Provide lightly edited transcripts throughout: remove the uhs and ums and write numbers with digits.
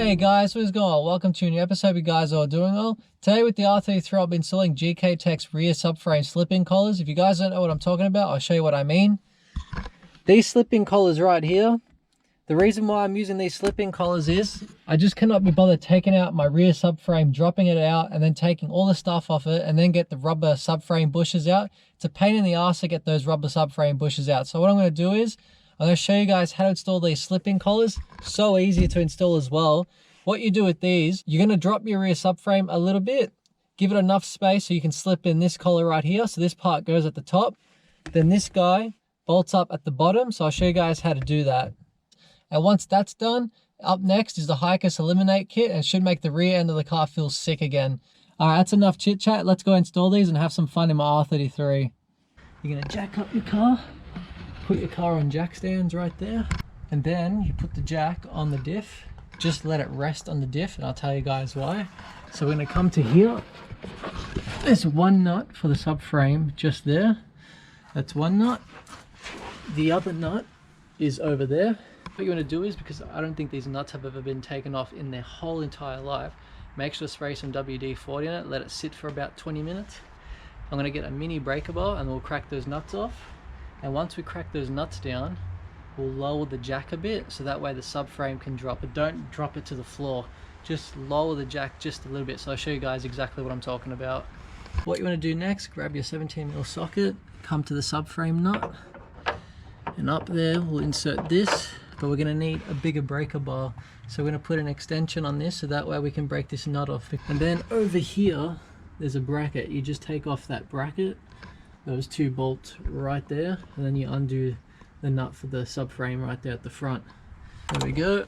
Hey guys, what's going on? Welcome to a new episode. You guys are doing well. Today with the R33, I'll be installing gktech's rear subframe slip-in collars. If you guys don't know what I'm talking about, I'll show you what I mean. These slip-in collars right here, the reason why I'm using these slip-in collars is I just cannot be bothered taking out my rear subframe, dropping it out, and then taking all the stuff off it, and then get the rubber subframe bushes out. It's a pain in the ass to get those rubber subframe bushes out. So what I'm going to do is I'm going to show you guys how to install these slip-in collars. So easy to install as well. What you do with these, you're going to drop your rear subframe a little bit, give it enough space so you can slip in this collar right here. So this part goes at the top. Then this guy bolts up at the bottom. So I'll show you guys how to do that. And once that's done, up next is the Hikus Eliminate Kit, and it should make the rear end of the car feel sick again. All right, that's enough chit chat. Let's go install these and have some fun in my R33. You're going to jack up your car. Put your car on jack stands right there, and then you put the jack on the diff. Just let it rest on the diff, and I'll tell you guys why. So we're going to come to here. There's one nut for the subframe just there. That's one nut. The other nut is over there. What you want to do is, because I don't think these nuts have ever been taken off in their whole entire life, make sure to spray some WD-40 in it, let it sit for about 20 minutes. I'm going to get a mini breaker bar and we'll crack those nuts off. And once we crack those nuts down, we'll lower the jack a bit so that way the subframe can drop. But don't drop it to the floor, just lower the jack just a little bit. So I'll show you guys exactly what I'm talking about. What you want to do next, grab your 17mm socket, come to the subframe nut, and up there we'll insert this, but we're going to need a bigger breaker bar. So we're going to put an extension on this so that way we can break this nut off. And then over here there's a bracket. You just take off that bracket, those two bolts right there, and then you undo the nut for the subframe right there at the front. There we go.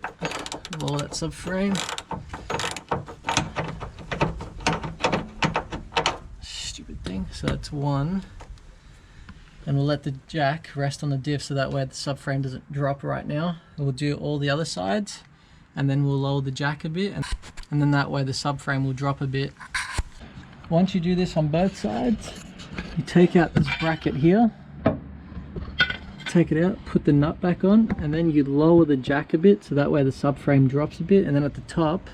Lower that subframe. Stupid thing. So that's one. And we'll let the jack rest on the diff so that way the subframe doesn't drop right now. And we'll do all the other sides, and then we'll lower the jack a bit, and then that way the subframe will drop a bit. Once you do this on both sides, you take out this bracket here, take it out, put the nut back on, and then you lower the jack a bit so that way the subframe drops a bit. And then at the top,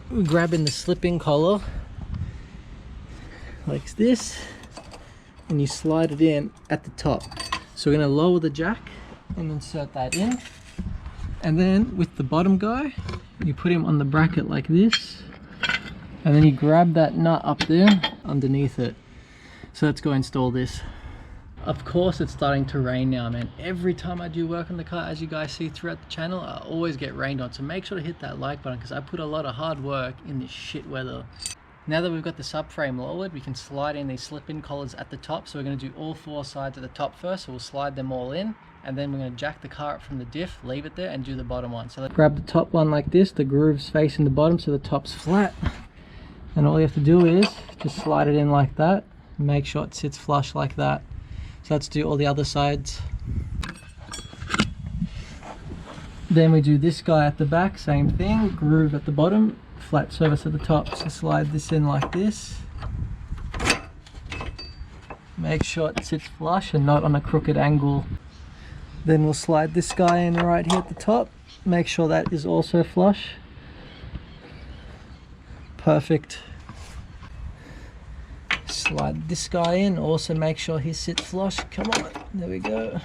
we're grabbing the slip-in collar like this, and you slide it in at the top. So we're going to lower the jack and insert that in, and then with the bottom guy, you put him on the bracket like this, and then you grab that nut up there underneath it. So let's go install this. Of course it's starting to rain now, man. Every time I do work on the car, as you guys see throughout the channel, I always get rained on. So make sure to hit that like button, because I put a lot of hard work in this shit weather. Now that we've got the subframe lowered, we can slide in these slip-in collars at the top. So we're going to do all four sides at the top first. So we'll slide them all in, and then we're going to jack the car up from the diff, leave it there, and do the bottom one. So let's grab the top one like this. The groove's facing the bottom so the top's flat. And all you have to do is just slide it in like that. Make sure it sits flush like that. So let's do all the other sides. Then we do this guy at the back, same thing, groove at the bottom, flat surface at the top. So slide this in like this. Make sure it sits flush and not on a crooked angle. Then we'll slide this guy in right here at the top. Make sure that is also flush. Perfect. Slide this guy in, also make sure he sits flush. Come on, there we go.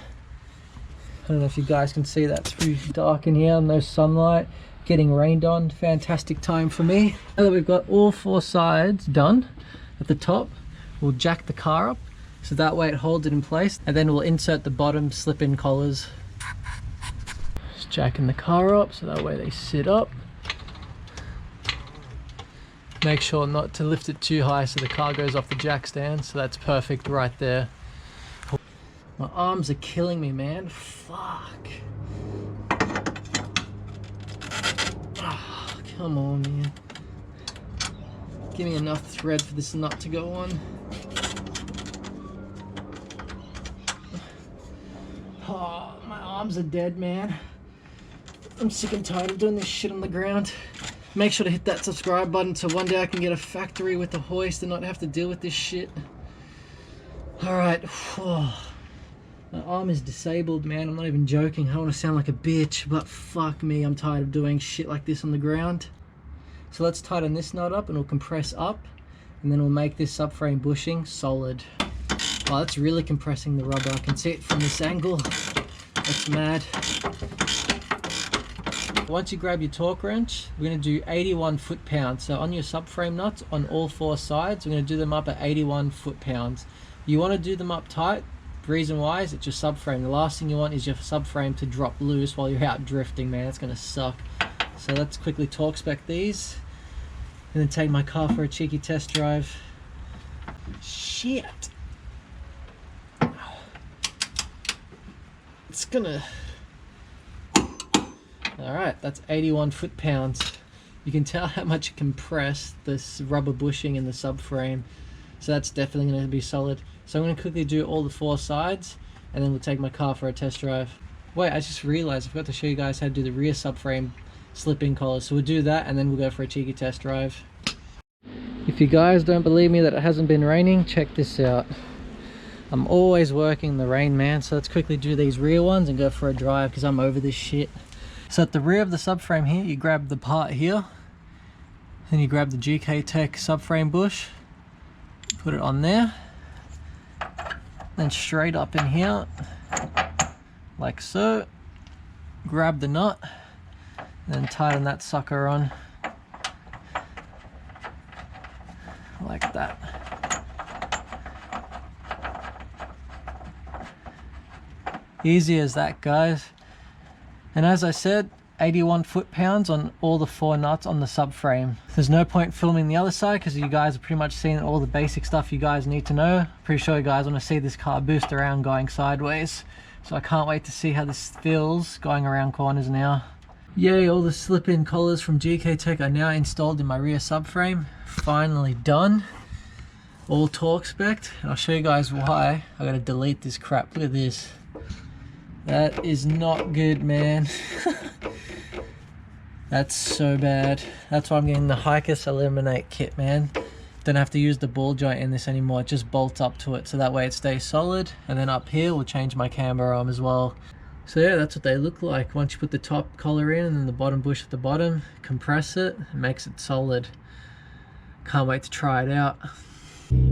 I don't know if you guys can see, that's pretty dark in here, no sunlight, getting rained on. Fantastic time for me. Now that we've got all four sides done at the top, we'll jack the car up so that way it holds it in place, and then we'll insert the bottom slip-in collars. Just jacking the car up so that way they sit up. Make sure not to lift it too high so the car goes off the jack stand. So that's perfect right there. My arms are killing me, man. Fuck. Oh, come on, man. Give me enough thread for this nut to go on. Oh, my arms are dead, man. I'm sick and tired of doing this shit on the ground. Make sure to hit that subscribe button so one day I can get a factory with a hoist and not have to deal with this shit. Alright. My arm is disabled, man. I'm not even joking. I don't want to sound like a bitch, but fuck me, I'm tired of doing shit like this on the ground. So let's tighten this nut up and we'll compress up, and then we'll make this subframe bushing solid. Oh, that's really compressing the rubber. I can see it from this angle. That's mad. Once you grab your torque wrench, we're going to do 81 foot-pounds. So on your subframe nuts, on all 4 sides, we're going to do them up at 81 foot-pounds. You want to do them up tight. Reason why is it's your subframe. The last thing you want is your subframe to drop loose while you're out drifting, man. It's going to suck. So let's quickly torque spec these, and then take my car for a cheeky test drive. Shit. It's gonna... Alright, that's 81 foot-pounds. You can tell how much it compressed this rubber bushing in the subframe. So that's definitely going to be solid. So I'm going to quickly do all the 4 sides, and then we'll take my car for a test drive. Wait, I just realized I forgot to show you guys how to do the rear subframe slip-in collars. So we'll do that, and then we'll go for a cheeky test drive. If you guys don't believe me that it hasn't been raining, check this out. I'm always working the rain, man. So let's quickly do these rear ones and go for a drive, because I'm over this shit. So at the rear of the subframe here, you grab the part here, then you grab the gktech subframe bush, put it on there, then straight up in here, like so, grab the nut, and then tighten that sucker on, like that. Easy as that, guys. And as I said, 81 foot-pounds on all the 4 nuts on the subframe. There's no point filming the other side because you guys have pretty much seen all the basic stuff you guys need to know. Pretty sure you guys want to see this car boost around going sideways. So I can't wait to see how this feels going around corners now. Yay, all the slip-in collars from gktech are now installed in my rear subframe. Finally done. All torque spec'd. And I'll show you guys why. I gotta delete this crap. Look at this. That is not good, man. That's so bad. That's why I'm getting the Hikers Eliminate kit, man. Don't have to use the ball joint in this anymore. It just bolts up to it, so that way it stays solid. And then up here, we'll change my camber arm as well. So yeah, that's what they look like. Once you put the top collar in and then the bottom bush at the bottom, compress it, it makes it solid. Can't wait to try it out.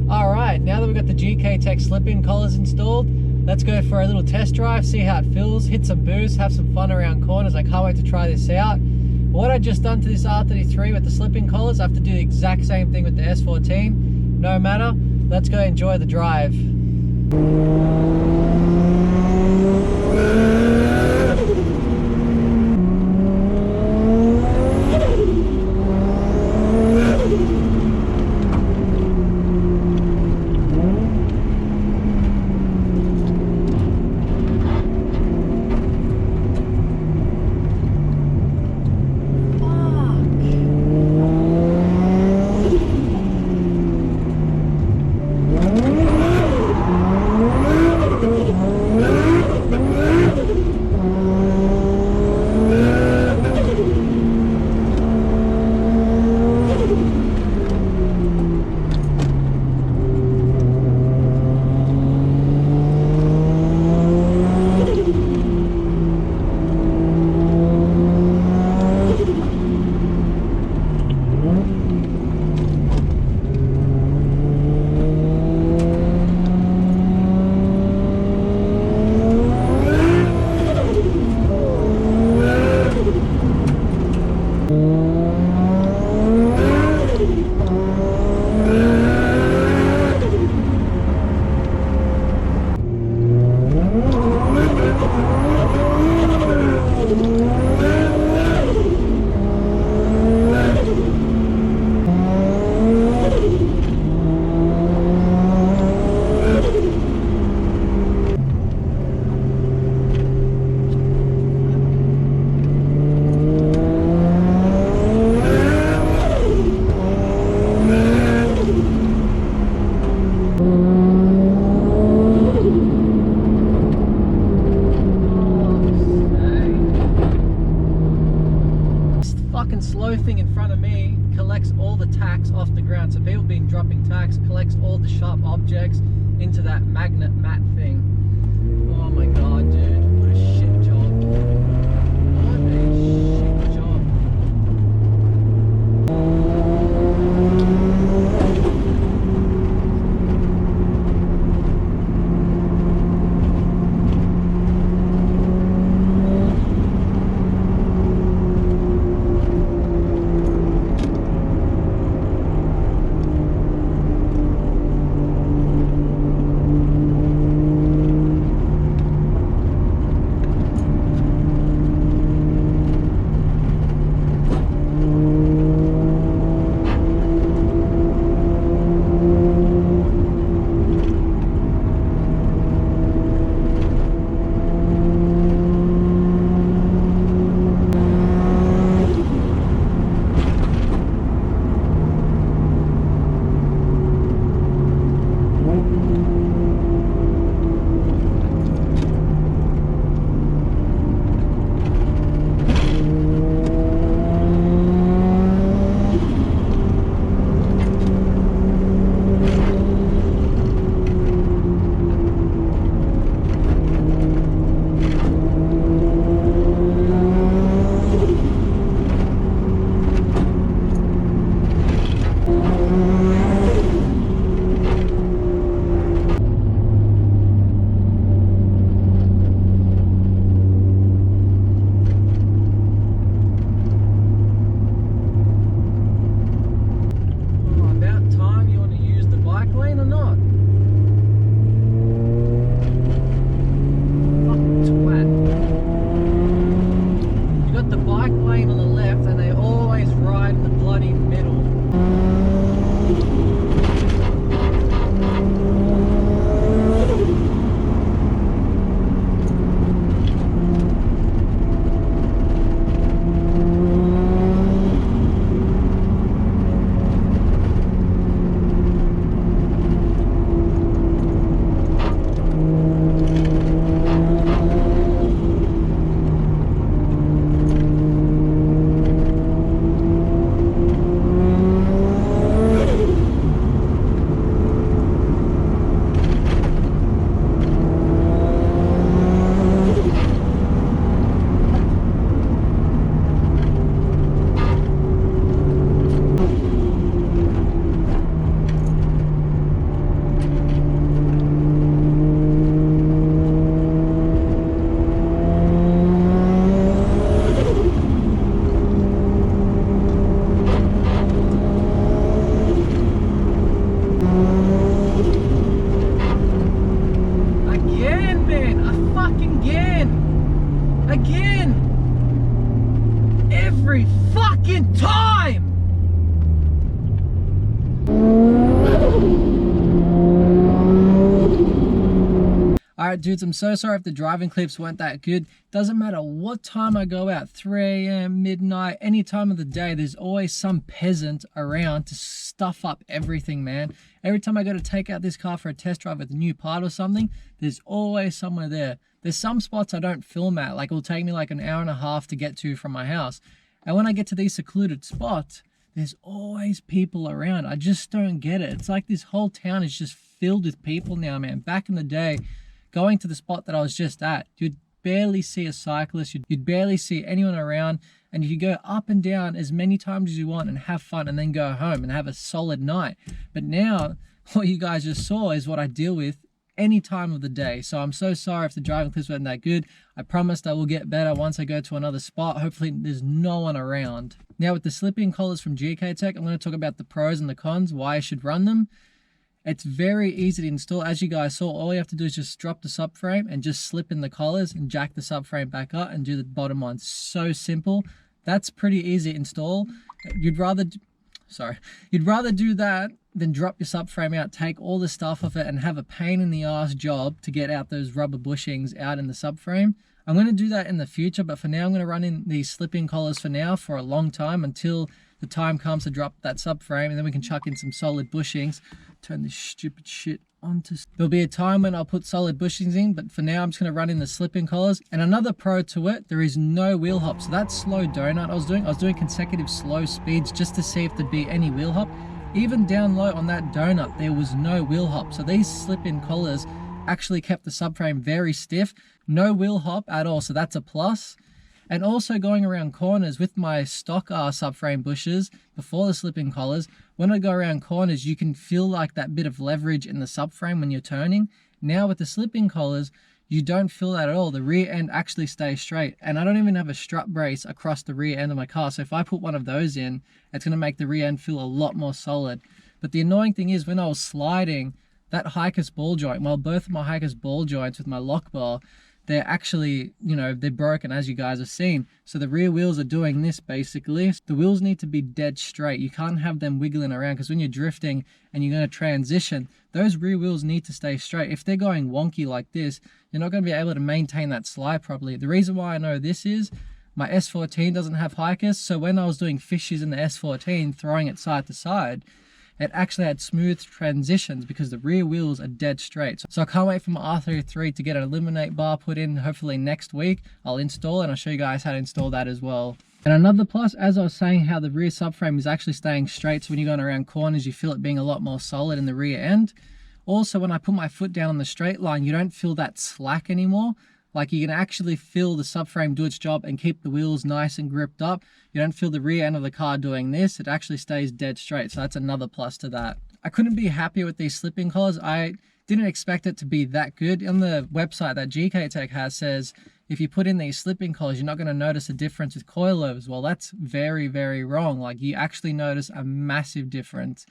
Alright, now that we've got the gktech slip-in collars installed, let's go for a little test drive, see how it feels, hit some boost, have some fun around corners. I can't wait to try this out. What I just done to this R33 with the slip-in collars, I have to do the exact same thing with the S14. No matter, let's go enjoy the drive. Slow thing in front of me collects all the tacks off the ground. So people have been dropping tacks, collects all the sharp objects into that magnet mat thing. Oh my god, dude. What a shit job. What a shit job. Every fucking time! Alright dudes, I'm so sorry if the driving clips weren't that good. Doesn't matter what time I go out, 3 AM, midnight, any time of the day, there's always some peasant around to stuff up everything, man. Every time I go to take out this car for a test drive with a new part or something, there's always someone there. There's some spots I don't film at, like it'll take me like an hour and a half to get to from my house. And when I get to these secluded spots, there's always people around. I just don't get it. It's like this whole town is just filled with people now, man. Back in the day, going to the spot that I was just at, you'd barely see a cyclist, you'd barely see anyone around, and you could go up and down as many times as you want and have fun and then go home and have a solid night. But now, what you guys just saw is what I deal with any time of the day. So I'm so sorry if the driving clips weren't that good. I promised I will get better once I go to another spot. Hopefully there's no one around. Now with the slip-in collars from gktech, I'm going to talk about the pros and the cons, why I should run them. It's very easy to install. As you guys saw, all you have to do is just drop the subframe and just slip in the collars and jack the subframe back up and do the bottom one. So simple. That's pretty easy to install. You'd rather do that than drop your subframe out, take all the stuff off it and have a pain in the ass job to get out those rubber bushings out in the subframe. I'm going to do that in the future, but for now I'm going to run in these slip-in collars for now for a long time until the time comes to drop that subframe, and then we can chuck in some solid bushings. Turn this stupid shit onto... There'll be a time when I'll put solid bushings in, but for now I'm just going to run in the slip-in collars. And another pro to it, there is no wheel hop. So that slow donut I was doing consecutive slow speeds just to see if there'd be any wheel hop. Even down low on that donut, there was no wheel hop. So these slip-in collars actually kept the subframe very stiff. No wheel hop at all, so that's a plus. And also going around corners with my stock subframe bushes before the slipping collars, when I go around corners, you can feel like that bit of leverage in the subframe when you're turning. Now with the slipping collars, you don't feel that at all. The rear end actually stays straight. And I don't even have a strut brace across the rear end of my car. So if I put one of those in, it's gonna make the rear end feel a lot more solid. But the annoying thing is when I was sliding, that hiker's ball joint, well, both of my hiker's ball joints with my lock bar, they're actually, you know, they're broken, as you guys have seen. So the rear wheels are doing this basically. The wheels need to be dead straight. You can't have them wiggling around, because when you're drifting and you're going to transition, those rear wheels need to stay straight. If they're going wonky like this, you're not going to be able to maintain that slide properly. The reason why I know this is my S14 doesn't have hikers. So when I was doing fishes in the S14, throwing it side to side, it actually had smooth transitions because the rear wheels are dead straight. So I can't wait for my R33 to get an eliminate bar put in. Hopefully next week I'll install, and I'll show you guys how to install that as well. And another plus, as I was saying, how the rear subframe is actually staying straight. So when you're going around corners, you feel it being a lot more solid in the rear end. Also, when I put my foot down on the straight line, you don't feel that slack anymore. Like, you can actually feel the subframe do its job and keep the wheels nice and gripped up. You don't feel the rear end of the car doing this. It actually stays dead straight. So that's another plus to that. I couldn't be happier with these slipping collars. I didn't expect it to be that good. On the website that gktech has says, if you put in these slipping collars, you're not going to notice a difference with coilovers. Well, that's very, very wrong. Like, you actually notice a massive difference.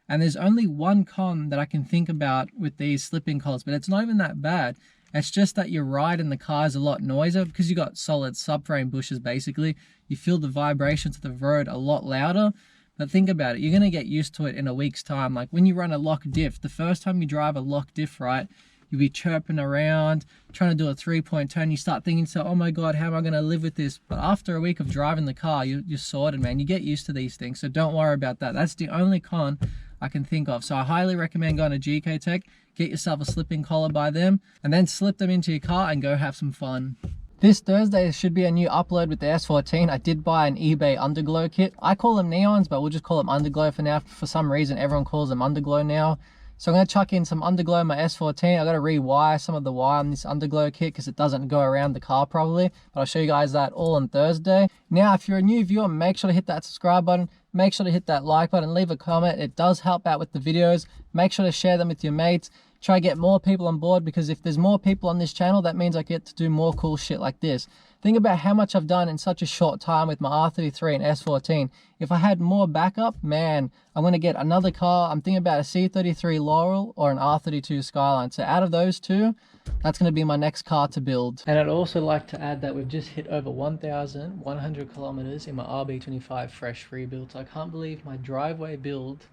And there's only one con that I can think about with these slipping collars, but it's not even that bad. It's just that your ride in the car is a lot noisier because you got solid subframe bushes basically. You feel the vibrations of the road a lot louder. But think about it, you're going to get used to it in a week's time. Like when you run a lock diff, the first time you drive a lock diff, right, you'll be chirping around, trying to do a 3-point turn. You start thinking, so, oh my God, how am I going to live with this? But after a week of driving the car, you're sorted, man. You get used to these things. So don't worry about that. That's the only con I can think of. So I highly recommend going to gktech, get yourself a slipping collar by them, and then slip them into your car and go have some fun. This Thursday there should be a new upload with the S14. I did buy an eBay underglow kit. I call them neons, but we'll just call them underglow for now. For some reason, everyone calls them underglow now. So I'm going to chuck in some underglow in my S14. I got to rewire some of the wire on this underglow kit because it doesn't go around the car properly. But I'll show you guys that all on Thursday. Now, if you're a new viewer, make sure to hit that subscribe button. Make sure to hit that like button. Leave a comment. It does help out with the videos. Make sure to share them with your mates. Try to get more people on board, because if there's more people on this channel, that means I get to do more cool shit like this. Think about how much I've done in such a short time with my R33 and S14. If I had more backup, man, I'm going to get another car. I'm thinking about a C33 Laurel or an R32 Skyline. So out of those two, that's going to be my next car to build. And I'd also like to add that we've just hit over 1,100 kilometers in my RB25 fresh rebuild. So I can't believe my driveway build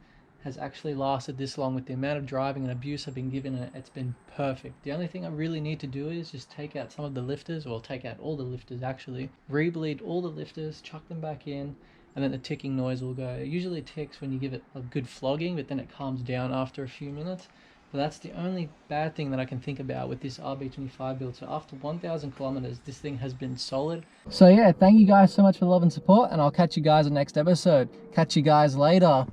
has actually lasted this long. With the amount of driving and abuse I've been given it, it's been perfect. The only thing I really need to do is just take out some of the lifters, or take out all the lifters actually, re-bleed all the lifters, chuck them back in, and then the ticking noise will go. It usually ticks when you give it a good flogging, but then it calms down after a few minutes. But that's the only bad thing that I can think about with this RB25 build. So after 1,000 kilometers, this thing has been solid. So yeah, thank you guys so much for the love and support, and I'll catch you guys in the next episode. Catch you guys later.